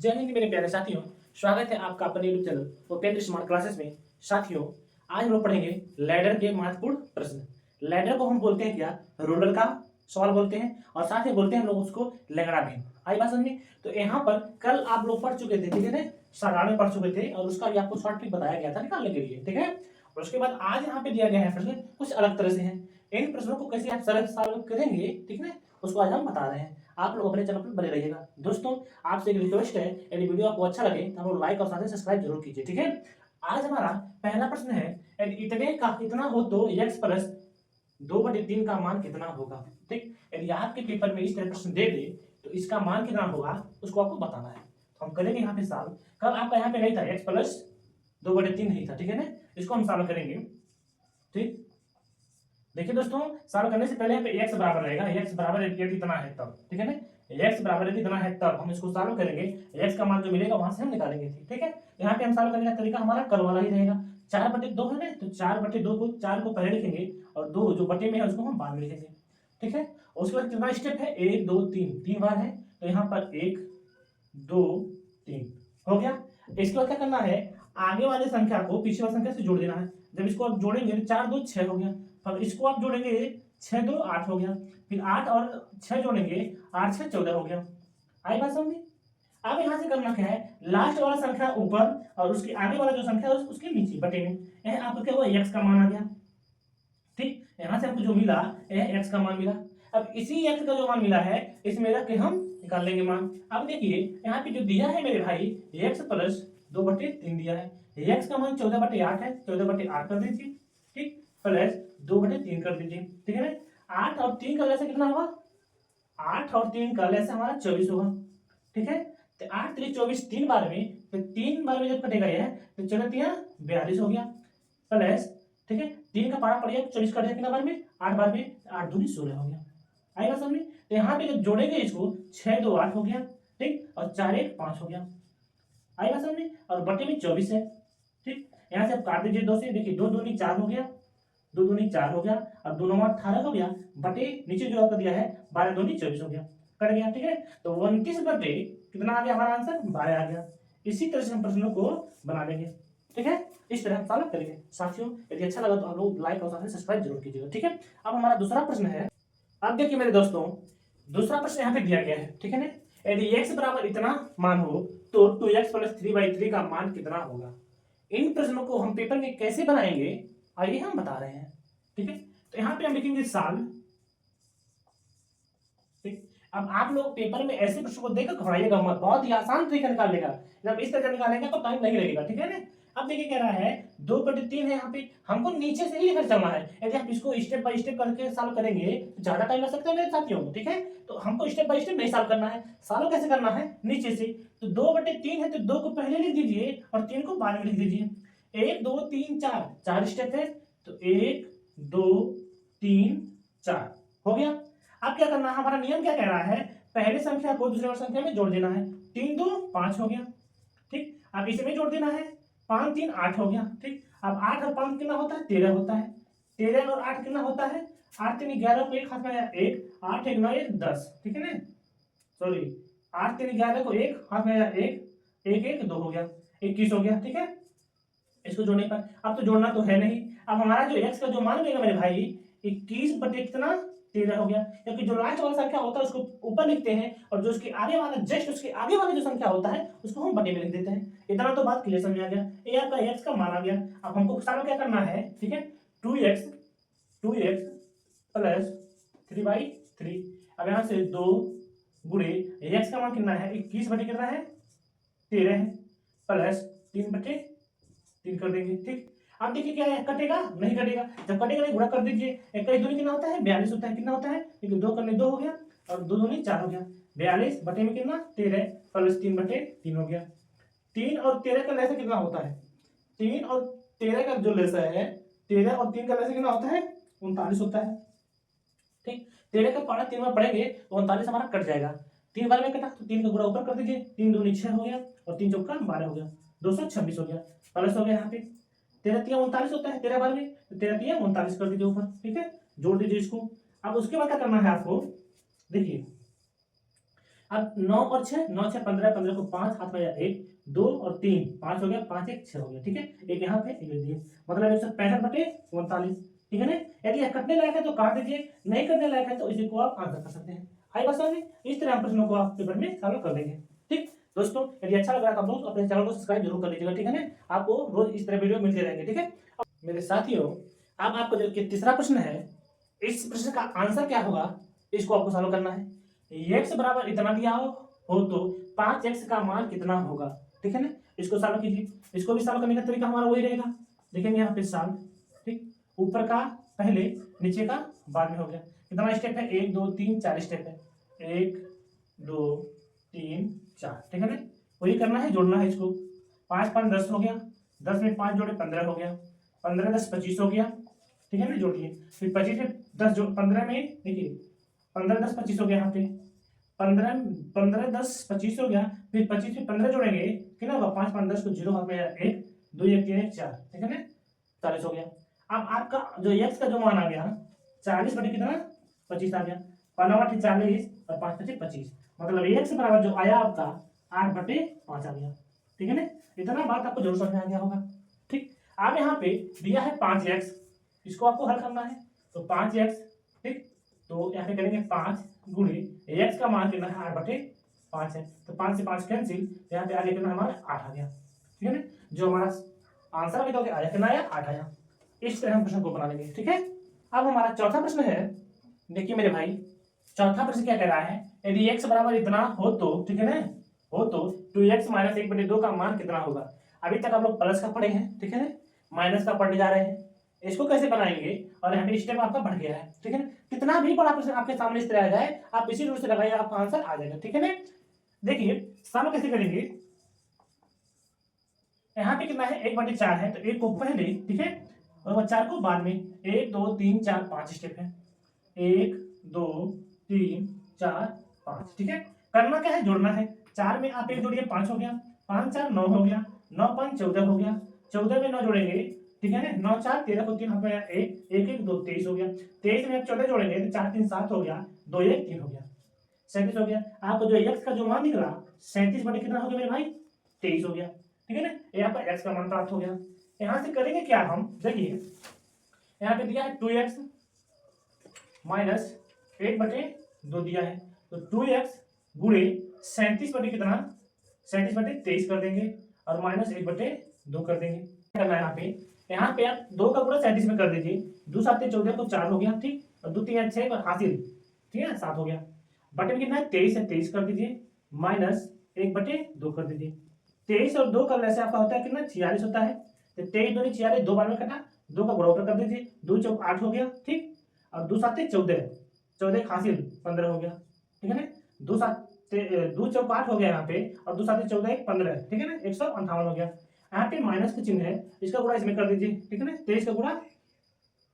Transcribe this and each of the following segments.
जय हिंद मेरे प्यारे साथियों। स्वागत है आपका अपने YouTube channel Upendra smart classes में। साथियों, आज हम लोग पढ़ेंगे लैडर के महत्वपूर्ण प्रश्न। लैडर को हम बोलते हैं क्या? रोलर का सवाल बोलते हैं, और साथ ही बोलते हैं हम लोग उसको लंगड़ा भी। आई बात समझ में? तो यहाँ पर कल आप लोग पढ़ चुके थे, ठीक है ना, साधारण में पढ़ चुके थे, और उसका भी आपको शॉर्ट ट्रिक बताया गया था निकालने के लिए, ठीक है। और उसके बाद आज यहाँ पे दिया गया है प्रश्न कुछ अलग तरह से है। इन प्रश्नों को कैसे आप सरल सॉल्व करेंगे, ठीक है, उसको आज हम बता रहे हैं। आप लोग अपने चैनल पर बने रहिएगा। दोस्तों, आपसे एक रिक्वेस्ट है, यदि वीडियो आपको अच्छा लगे तो हम लोग लाइक और साथ ही सब्सक्राइब जरूर कीजिए, ठीक है। आज हमारा पहला प्रश्न है, यदि इतने का इतना हो तो x प्लस 2/3 का मान कितना होगा। ठीक, यदि आपके पेपर में इस तरह प्रश्न दे दे तो इसका मान कितना होगा उसको आपको बताना है। तो हम करेंगे यहाँ पे सॉल्व। कल आपका यहाँ पे नहीं था, x प्लस 2/3 नहीं था, ठीक है ना। इसको हम सॉल्व करेंगे। ठीक, देखिए दोस्तों, सॉल्व करने से पहले यहाँ पे x बराबर रहेगा, x बराबर यदि इतना है तब, ठीक है ना, x बराबर यदि इतना है तब हम इसको सॉल्व करेंगे। x का मान जो मिलेगा वहां से हम निकालेंगे, ठीक है। यहाँ पे हम सॉल्व करने का तरीका हमारा कल वाला ही रहेगा। 4/2 है ना, तो 4/2 को 4 को पहले लिखेंगे और 2 जो बटे में है उसको हम बाद में लिखेंगे, ठीक है। उसके बाद कितना स्टेप है, 1 2 3, 3 बार है, तो यहाँ पर 1 2 3 हो गया। इसके बाद क्या करना है, आगे वाली संख्या को पीछे वाली संख्या से जोड़ देना है। जब इसको आप जोड़ेंगे तो 4 2 6 हो गया। अब इसको आप जोड़ेंगे 6 2 8 हो गया, फिर 8 और 6 जोड़ेंगे 8 6 14 हो गया। आई बात समझ में? अब यहाँ से करना क्या है, लास्ट वाला संख्या ऊपर और उसके आगे वाला जो संख्या है उसके नीचे बटे में। यह आपको क्या हुआ, x का मान आ गया। ठीक, यहाँ से हमको जो मिला यह x का मान मिला। अब इसी x का जो मान मिला है इसमें रख के हम निकाल लेंगे मान। अब देखिए यहाँ पे जो दिया है मेरे भाई, x प्लस 2/3 दिया है। x का मान 14/8 है, 14/8 कर दीजिए, ठीक, प्लस 2/3 कर दीजिए, ठीक है ना। 8 और 3 करने से कितना होगा, 8 और 3 करने से हमारा 24 होगा, ठीक है। तो 8 3 24, 3 बार में, तो 3 बार में जब कटेगा यह तो 4 3 42 हो गया, प्लस, ठीक है, 3 का पारा पड़ गया 24 कट गया कितना बार में, 8 बार में, 8 दूनी 16 हो गया। आई बात समझ में? तो यहाँ पे जब जोड़ेंगे इसको 6 2 8 हो गया, ठीक, और 4 1 5 हो गया। आई बात समझ में? और बटे में 24 है, ठीक। यहाँ से आप काट दीजिए 2 से, देखिए 2 दूनी 4 हो गया, 2 दूनी 4 हो गया, और 2 9 18 हो गया, बटे नीचे जो आपका दिया है 12 दूनी 24 हो गया, कट गया, ठीक है। तो 29 बटे कितना आ गया हमारा आंसर, 12 आ गया। इसी तरह से हम प्रश्नों को बना लेंगे, ठीक है। इस तरह हम सॉल्व करेंगे। साथियों, यदि अच्छा लगा तो आप लोग लाइक और साथ में सब्सक्राइब जरूर कीजिएगा, ठीक है। अब हमारा दूसरा प्रश्न है। अब देखिए मेरे दोस्तों, दूसरा प्रश्न यहाँ पे दिया गया है, ठीक है ना। यदि x बराबर इतना मान हो तो 2x प्लस 3/3 का मान कितना होगा। इन प्रश्नों को हम पेपर में कैसे बनाएंगे आइए हम बता रहे हैं, ठीक है। तो यहाँ पे हम लिखेंगे सॉल्व। ठीक, अब आप लोग पेपर में ऐसे प्रश्न को देखकर घबराइएगा मत, बहुत ही आसान तरीका निकालेगा। जब इस तरह निकालेंगे तो टाइम नहीं लगेगा, ठीक है ना। अब देखिए कह रहा है 2/3 है, यहाँ पे हमको नीचे से ही लेकर चलना है। यदि आप इसको स्टेप बाय स्टेप करके सॉल्व करेंगे तो ज्यादा टाइम लग सकता है मेरे साथियों, ठीक है। तो हमको स्टेप बाय स्टेप नहीं सॉल्व करना है, सॉल्व कैसे करना है, नीचे से। तो 2/3 है तो 2 को पहले लिख दीजिए और 3 को बाद में लिख दीजिए। 1 2 3 4, 4 स्टेप है, तो 1 2 3 4 हो गया। अब क्या करना है, हमारा नियम क्या कह रहा है, पहले संख्या को दूसरे संख्या में जोड़ देना है। 3 2 5 हो गया, ठीक। अब इसमें जोड़ देना है, 5 3 8 हो गया, ठीक। अब 8 और 5 कितना होता है, 13 होता है। 13 और 8 कितना होता है, 8 3 11 को एक हाथ में आया 1, 8 1 9 1 10, ठीक है ना। सॉरी, 8 3 11 को एक हाथ में आया 1, 1 1 2 हो गया, 21 हो गया, ठीक है। इसको जोड़ने पर अब तो जोड़ना तो है नहीं। अब हमारा जो x का जो मान मिलेगा मेरे भाई, 21 बटे कितना 13 हो गया, क्योंकि जो लास्ट वाला संख्या होता है उसको ऊपर लिखते हैं और जो उसके आगे वाला जस्ट उसके आगे वाला जो संख्या होता है उसको हम बटे में लिख देते हैं। इतना तो बात क्लियर समझ आ गया, ये आपका x का मान आ गया। अब हमको सारा क्या करना है, ठीक है, 2x प्लस 3/3। अब यहाँ से 2 गुणे x का मान कितना है, 21 बटे कितना है 13 है, प्लस 3/3 कर देंगे, ठीक। अब देखिए क्या है, कटेगा नहीं, कटेगा, जब कटेगा नहीं गुणा कर दीजिए। 21 दूनी कितना होता है 42 होता है, कितना होता है, क्योंकि 2 करने 2 हो गया और 2 दूनी 4 हो गया, 42 बटे में कितना 13 प्लस 3/3 हो गया। 3 और 13 का लैसा कितना होता है, 3 और 13 का जो लैसा है, 13 और 3 का लैसा कितना होता है 39 होता है, ठीक। 13 का पारा 3 बार पढ़ेंगे तो 39 हमारा कट जाएगा। 3 बार में कटा तो 3 का गुणा ऊपर कर दीजिए, 3 दूनी 6 हो गया और 3 चौका 12 हो गया, 226 हो गया, प्लस हो गया यहाँ पे 13 3 39 होता है 13 बार में, तो 13 3 39 कर दीजिए ऊपर, ठीक है, जोड़ दीजिए इसको। अब उसके बाद क्या करना है आपको, देखिए अब 9 और 6, 9 6 15, 15 को 5 हाथ में आया 1 2 और 3, 5 हो गया, 5 1 6 हो गया। ठीक है, एक यहाँ पे एक दिए, मतलब 165/49। ठीक है ना। यदि यह कटने लायक है तो काट दीजिए, नहीं करने लायक है तो इसी को आप आंसर कर सकते हैं। आई बात समझ में? इस तरह हम प्रश्नों को आप पेपर में सॉल्व कर लेंगे। ठीक दोस्तों, यदि अच्छा लग रहा है तो आप लोग अपने चैनल को सब्सक्राइब जरूर कर लीजिएगा। ठीक है ना, आपको रोज इस तरह वीडियो मिलते रहेंगे। ठीक है मेरे साथियों, अब आपको जो कि तीसरा प्रश्न है, इस प्रश्न का आंसर क्या होगा इसको आपको सॉल्व करना है। x बराबर इतना दिया हो तो 5x का मान कितना होगा। ठीक है ना, इसको सॉल्व कीजिए। इसको भी सॉल्व करने का तरीका हमारा वही रहेगा। देखेंगे यहाँ पे सॉल्व, ठीक, ऊपर का पहले नीचे का बाद में हो गया। कितना स्टेप है, 1 2 3 4 स्टेप है, 1 2 3 4। ठीक है ना, वही करना है, जोड़ना है इसको। 5 5 10 हो गया, 10 में 5 जोड़े 15 हो गया, 15 10 25 हो गया। ठीक है ना, जोड़िए। फिर 25 में 10 जो 15 में देखिए 15 10 25 हो गया, यहाँ पे 15 15 10 25 हो गया। फिर 25 में 15 जोड़ेंगे, कितना होगा, 5 5 10 को 0 हाथ में 1 2 1 3 1 4। ठीक है ना, 40 हो गया। अब आपका जो x का जो मान आ गया 40 बटे कितना 25 आ गया, 15 40 और 5 25 25, मतलब x बराबर जो आया आपका 8/5 आ गया। ठीक है ना, इतना बात आपको जरूर समझ में आ गया होगा। ठीक, अब यहाँ पे दिया है 5x, इसको आपको हल करना है। तो 5x, ठीक, तो यहाँ पे करेंगे 5 गुणे x का मान कितना है 8/5 है, तो 5 से 5 कैंसिल, यहाँ पे आगे कितना हमारा 8 आ गया। ठीक है ना, जो हमारा आंसर निकल के आया कितना आया 8 आया। इस तरह हम प्रश्न को बना लेंगे। ठीक है, अब हमारा चौथा प्रश्न है, देखिए मेरे भाई, चौथा प्रश्न क्या कह रहा है, यदि x बराबर इतना हो तो, ठीक है ना, हो तो 2x - 1/2 का मान कितना होगा। अभी तक आप लोग प्लस का पढ़े हैं, ठीक है ना, माइनस का पढ़ने जा रहे हैं, इसको कैसे बनाएंगे, और यहाँ पे स्टेप आपका बढ़ गया है। ठीक है ना, कितना भी बड़ा प्रश्न आपके सामने इस तरह आ जाए, आप इसी रूप से लगाइए, आपका आंसर आ जाएगा। ठीक है ना, देखिए सॉल्व कैसे करेंगे। यहाँ पे कितना है 1/4 है, तो 1 को पहले, ठीक है, और 4 को बाद में। 1 2 3 4 5 स्टेप है, 1 2 3 4 5। ठीक है, करना क्या है, जोड़ना है। 4 में आप 1 जोड़िए 5 हो गया, 5 4 9 हो गया, 9 5 14 हो गया, 14 में 9 जोड़ेंगे, ठीक है ना, 9 4 13 को 3 हाथ में 1 1 1 2 23 हो गया, 23 में आप 14 जोड़ेंगे तो 4 3 7 हो गया, 2 1 3 हो गया, 37 हो गया। आपको जो x का जो मान निकला 37 बटे कितना हो गया मेरे भाई 23 हो गया। ठीक है ना, ये आपका x का मान प्राप्त हो गया। यहाँ से करेंगे क्या हम, देखिए यहाँ पे दिया है 2x माइनस 1/2 दिया है, तो 2x गुणे 37 बटे कितना 37/23 कर देंगे, और माइनस 1/2 कर देंगे। करना है यहाँ पे आप 2 का गुणा 37 में कर दीजिए, 2 7 14 को 4 हो गया, ठीक, और 2 3 6 हासिल, ठीक है, 7 हो गया। बटे में कितना है 23 है, 23 कर दीजिए, माइनस 1/2 कर दीजिए। 23 और 2 करने से आपका होता है कितना 46 होता है, तो 23 दूनी 46, 2 बार में कटा, 2 का गुणा ऊपर कर दीजिए, 2 चौक 8 हो गया, ठीक, और 2 7 14, 14 हासिल 15 हो गया। ठीक है ना, 2 चौक 8 हो गया यहाँ पे, और 2 7 14 15, ठीक है ना, 158 हो गया। यहाँ पे माइनस का चिन्ह है, इसका गुणा इसमें कर दीजिए, ठीक है ना, 23 का गुणा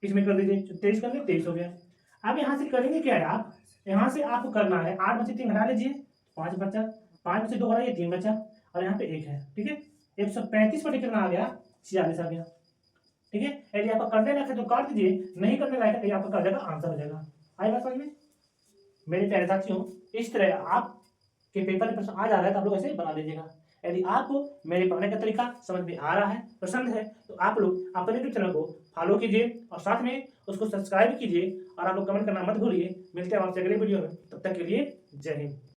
इसमें कर दीजिए, 23 करने 23 हो गया। अब यहाँ से करेंगे क्या है, आप यहाँ से आपको करना है 8 में से 3 घटा लीजिए, 5 बचा, 5 में से 2 घटाइए 3 बचा, और यहाँ पे 1 है। ठीक है, 135 बटे कितना आ गया 46 आ गया। ठीक है, यदि आपका करने लायक है तो काट दीजिए, नहीं करने लायक है तो आपका कर जाएगा, आंसर हो जाएगा। आई बात समझ में मेरे प्यारे साथियों, इस तरह आपके पेपर में प्रश्न आ जा रहा है तो आप लोग ऐसे बना लीजिएगा। यदि आपको मेरे पढ़ने का तरीका समझ में आ रहा है, पसंद है, तो आप लोग अपने यूट्यूब चैनल को फॉलो कीजिए और साथ में उसको सब्सक्राइब कीजिए, और आप लोग कमेंट करना मत भूलिए। मिलते हैं आपसे अगले वीडियो में, तब तक के लिए जय हिंद।